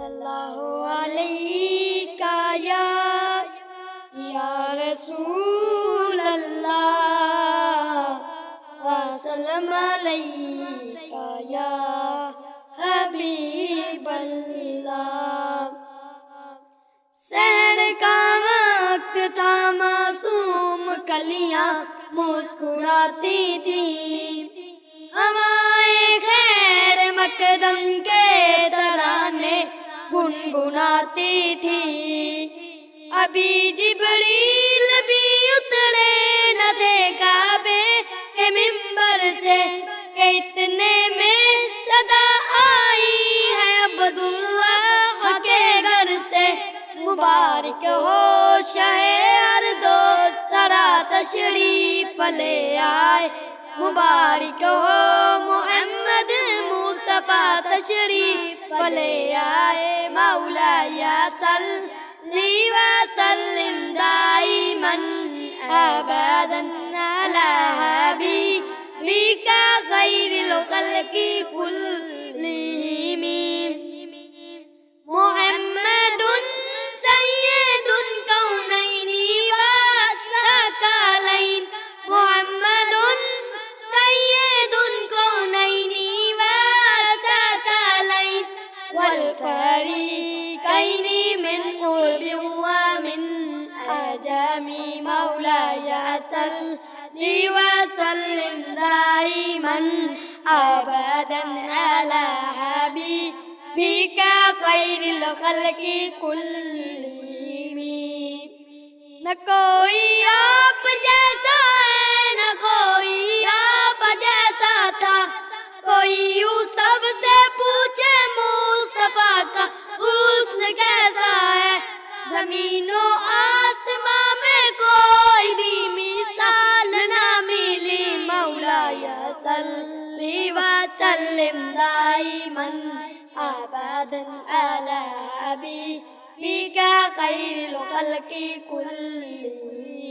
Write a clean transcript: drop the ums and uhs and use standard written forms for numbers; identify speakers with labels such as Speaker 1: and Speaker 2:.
Speaker 1: اللہ علیہ یا رسول اللہ، وسلم علیہ یا حبیب اللہ۔ سحر کا وقت تھا، معصوم کلیاں مسکراتی تھی، ہوائیں خیر مقدم کے ترانے گنگناتی تھی۔ ابھی جبریل بھی اترے نہ تھے کعبے کے منبر سے، کہ اتنے میں صدا آئی ہے عبداللہ کے گھر سے۔ مبارک ہو شاہ ارض و سرا تشریف لے آئے، مبارک ہو محمد مصطفیٰ تشریف لے آئے۔ مولاي صلی وسلم دائما ابدا على حبيبك خير الخلق كلهم، محمد سید الکونین والثقلین، محمد سید الکونین والثقلین والفریقین من قرب ومن عجم۔ مولاي صلی وسلم دائما ابدا على حبیبک خیر الخلق کلہم۔ نہ کوئی آپ جیسا ہے، نہ کوئی آپ جیسا تھا، کوئی یوسف سے پوچھے مصطفیٰ کا حسن کیسا ہے۔ زمین و آسمان میں کوئی بھی مثال نہ ملی، مولاي صلی وسلم دائما ابدا على حبیبک خیر الخلق کلہم۔